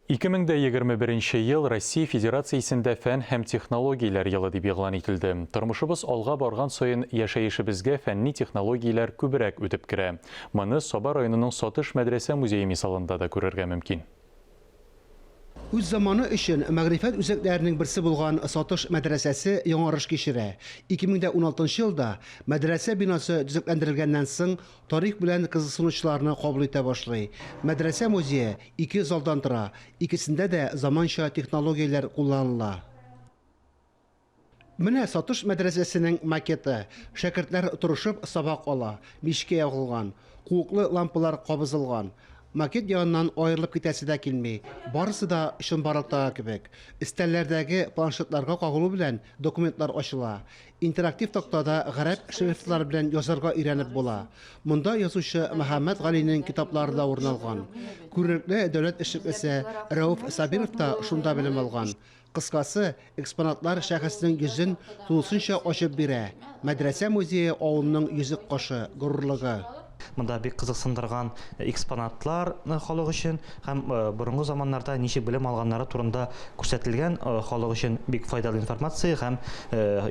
2021 ел Россия Федерациясында фән һәм технологияләр елы дип игълан ителде. Тормышыбыз алга барган саен яшәешебезгә фәнни технологияләр күбрәк үтеп керә. Моны Саба районының Сатыш мәдрәсә музее мисалында да күрергә мөмкин. Үз заманы өчен мәгърифәт үзәкләренең берсе булган Сатыш мәдрәсәсе яңарыш кичерә. 2016 елда мәдрәсә бинасы төзекләндерелгәннән соң тарих белән кызыксынучыларны кабул итә башлый. Мәдрәсә музее 2 залдан тора. Икесендә дә заманча технологияләр кулланыла. Менә Сатыш мәдрәсәсенең макеты. Шәкертләр турышып сабак ала, мишкә ягылган, куыклы лампалар кабызылган. Макет янынан аерылып китәсе дә килми. Барысы да чынбарлыктагы кебек. Өстәлләрдәге планшетларга кагылу белән документлар ачыла. Интерактив тактада гарәп шрифтлар белән язарга өйрәнеп була. Монда язучы Мөхәммәд Галинең китаплары да урналган. Күренекле дәүләт эшлеклесе Рауф Сабиров та шунда белем алган. Кыскасы, экспонатлар шәхеснең йөзен тулысынча ачып бирә. Мәдрәсә музее авылның йөзек кашы, горурлыгы. Монда бик кызыксындырган экспонатлар халык өчен һәм борынгы заманнарда ничек белем алганнары турында күрсәтелгән халык өчен бик файдалы информация һәм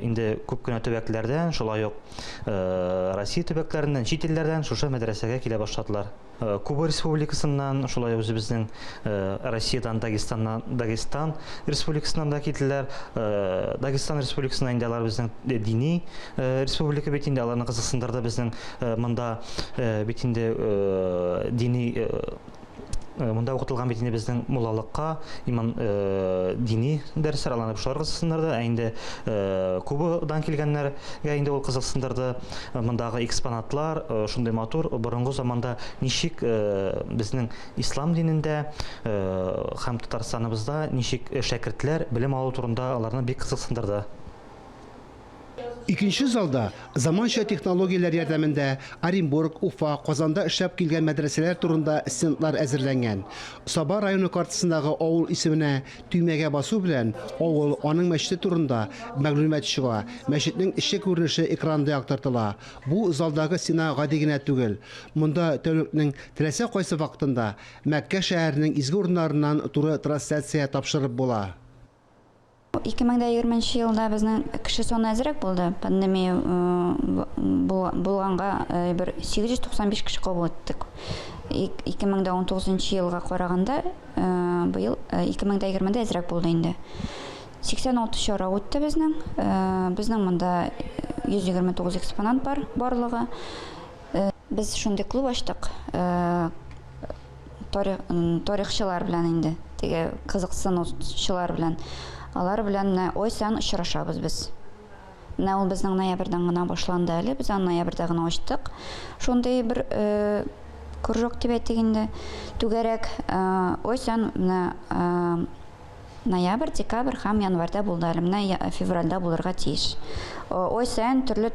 инде күп кенә төбәкләрдән, шулай ук Россия төбәкләреннән, чит илләрдән шушы мәдрәсәгә килә башладылар. Куба Республикасыннан, шулай үзебезнең Россиядән, Дагестан Республикасыннан да килделәр. Дагестан Республикасына инде алар безнең дини республика бит инде аларны кызыксындырды безнең монда бит инде дини монда укытылган бит инде безнең муллалыкка, иман дини дәресләр алынып шулар кызыксындырды. Инде Кубадан килгәннәргә инде ул кызыксындырды. Мондагы экспонатлар шундый матур, борынгы заманда ничек безнең ислам динендә һәм Татарстаныбызда ничек шәкертләр белем алу турында аларны бик кызыксындырды. Икенче залда заманча технологияләр ярдәмендә Оренбург, Уфа, Казанда эшләп килгән мәдрәсәләр турында стендлар әзерләнгән. Саба районы картасындагы авыл исеменә төймәгә басу белән авыл, аның мәчете турында мәгълүмат чыга. Мәчетнең эчке күренеше экранда яктыртыла. Бу залдагы стена гади генә түгел. Монда тәүлекнең теләсә кайсы вакытында Мәккә шәһәренең изге урыннарыннан туры трансляция тапшырып була. 2020 елда безнең кеше саны әзрәк булды. Пандемия булганга бер 895 кеше кабул иттек. 2019 елга караганда быел 2020да әзрәк булды инде. 86 чара үтте безнең. Безнең монда 129 экспонат бар барлыгы. Без шундый клуб ачтык. Тарихчылар белән инде, теге кызыксынучылар белән. Алар белән ой сан очрашабыз без. Менә ул безнең ноябрьдән гына башланды әле, без аны ноябрьдә гына ачтык. Шундый бер кружок дип әйтик инде. Түгәрәк ой сан менә ноябрь, декабрь һәм январьда булды әле, менә февральдә булырга тиеш. Ой сан төрле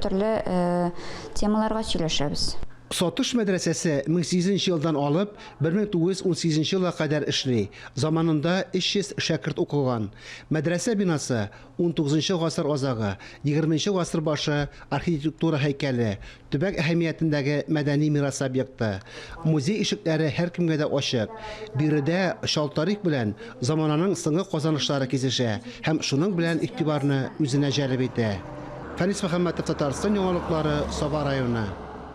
темаларга сөйләшәбез. Сатыш мәдрәсәсе 1800 елдан алып 1918 елга кадәр эшли. Заманында 300 шәкерт укыган. Мәдрәсә бинасы 19 гасыр азагы, 20 гасыр башы архитектура һәйкәле, төбәк әһәмиятендәге мәдәни мирас объекты. Музей ишекләре һәркемгә дә ачык. Биредә шал тарих белән замананың соңгы казанышлары кисешә һәм шуның белән игътибарны үзенә җәлеп итә. Фәнис Мөхәммәтов, Татарстан яңалыклары, Саба районы.